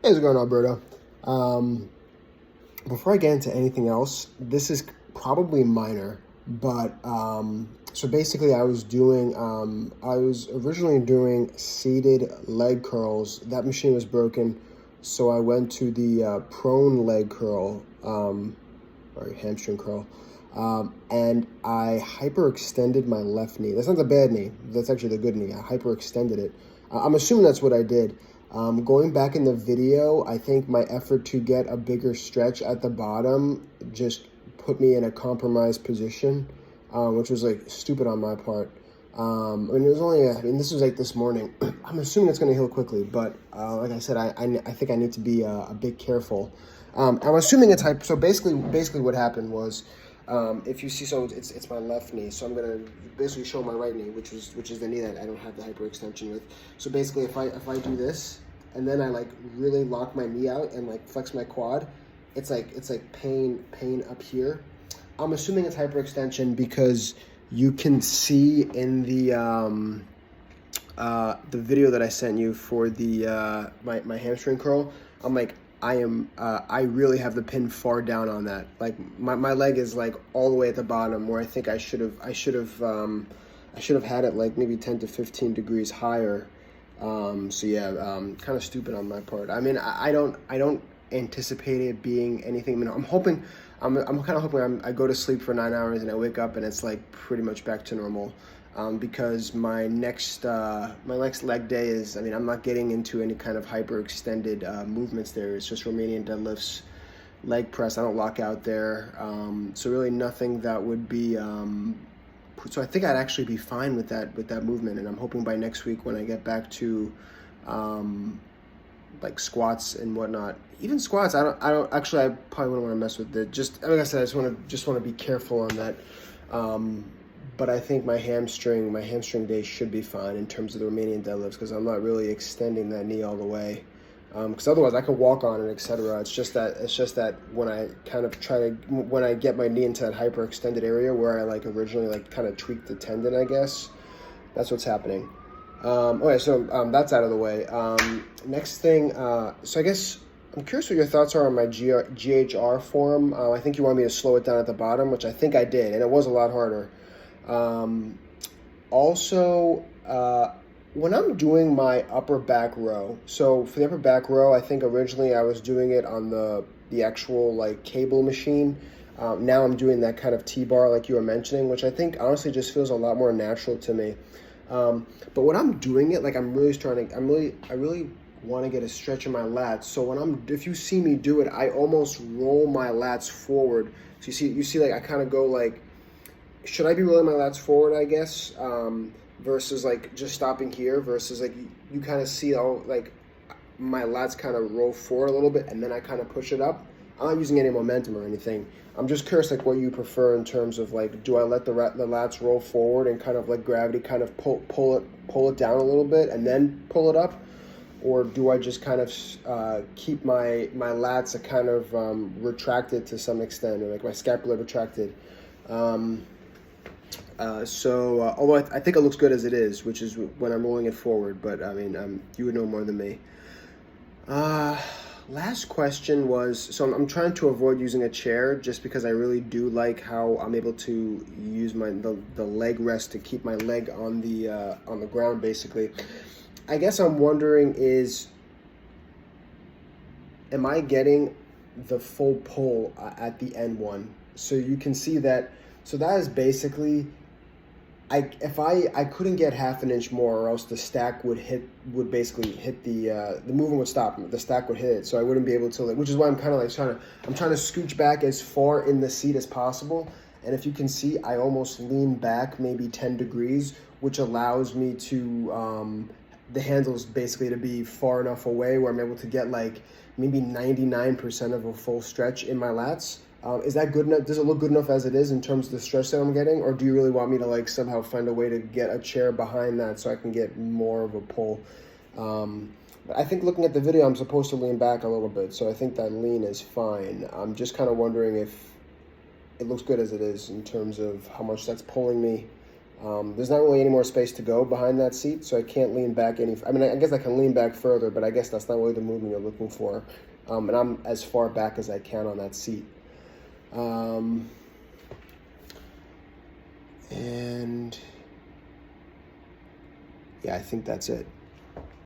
Hey, how's it going, Alberto? Before I get into anything else, this is probably minor, but so basically, I was originally doing seated leg curls. That machine was broken, so I went to the prone leg curl, or hamstring curl, and I hyperextended my left knee. That's not the bad knee. That's actually the good knee. I hyperextended it. I'm assuming that's what I did. Going back in the video, I think my effort to get a bigger stretch at the bottom just put me in a compromised position, which was like stupid on my part. I mean, it was only, this was like this morning. I'm assuming it's going to heal quickly, but like I said, I think I need to be a bit careful. I'm assuming it's so basically what happened was, if you see, so it's my left knee, so I'm gonna basically show my right knee, which is the knee that I don't have the hyperextension with. So basically, if I do this and then I like really lock my knee out and like flex my quad, it's like pain up here. I'm assuming it's hyperextension because you can see in the video that I sent you for the my hamstring curl. I'm like, I really have the pin far down on that. Like my leg is like all the way at the bottom, where I think I should have had it like maybe 10 to 15 degrees higher. So yeah, kind of stupid on my part. I mean, I don't anticipate it being anything. I mean, I'm kind of hoping I go to sleep for 9 hours and I wake up and it's like pretty much back to normal. Because my next leg day is, I mean, I'm not getting into any kind of hyperextended movements there. It's just Romanian deadlifts, leg press. I don't lock out there. So really nothing that would be, so I think I'd actually be fine with that movement. And I'm hoping by next week when I get back to, like squats and whatnot, even squats, I probably wouldn't want to mess with it. Just, like I said, I just want to be careful on that. But I think my hamstring day should be fine in terms of the Romanian deadlifts, because I'm not really extending that knee all the way. Because otherwise I could walk on it, etc. It's just that when I kind of when I get my knee into that hyperextended area where I like originally like kind of tweaked the tendon, I guess that's what's happening. Okay, so that's out of the way. Next thing, so I guess I'm curious what your thoughts are on my GHR form. I think you want me to slow it down at the bottom, which I think I did, and it was a lot harder. Also, when I'm doing my upper back row, so for the upper back row, I think originally I was doing it on the actual like cable machine. Now I'm doing that kind of T-bar like you were mentioning, which I think honestly just feels a lot more natural to me. But when I'm doing it, like I really want to get a stretch in my lats. So if you see me do it, I almost roll my lats forward. So you see like I kind of go like, should I be rolling my lats forward, I guess, versus like just stopping here, versus like you kind of see how like my lats kind of roll forward a little bit and then I kind of push it up. I'm not using any momentum or anything. I'm just curious like what you prefer in terms of like, do I let the lats roll forward and kind of like gravity kind of pull it down a little bit and then pull it up? Or do I just kind of keep my lats kind of retracted to some extent, or like my scapula retracted? Although I think it looks good as it is, which is when I'm rolling it forward, but I mean, you would know more than me. Last question was, so I'm trying to avoid using a chair just because I really do like how I'm able to use the leg rest to keep my leg on the ground, basically. I guess I'm wondering am I getting the full pull at the end one? So you can see that, so that is basically, if I couldn't get half an inch more, or else the stack would basically hit the movement would stop. The stack would hit it, so I wouldn't be able to, like, which is why I'm kind of like trying to scooch back as far in the seat as possible. And if you can see, I almost lean back maybe 10 degrees, which allows me to the handles basically to be far enough away where I'm able to get like maybe 99% of a full stretch in my lats. Is that good enough? Does it look good enough as it is in terms of the stretch that I'm getting? Or do you really want me to like somehow find a way to get a chair behind that so I can get more of a pull? But I think looking at the video, I'm supposed to lean back a little bit. So I think that lean is fine. I'm just kind of wondering if it looks good as it is in terms of how much that's pulling me There's not really any more space to go behind that seat, so I can't lean back any. I mean, I guess I can lean back further, but I guess that's not really the movement you're looking for. And I'm as far back as I can on that seat. And yeah, I think that's it.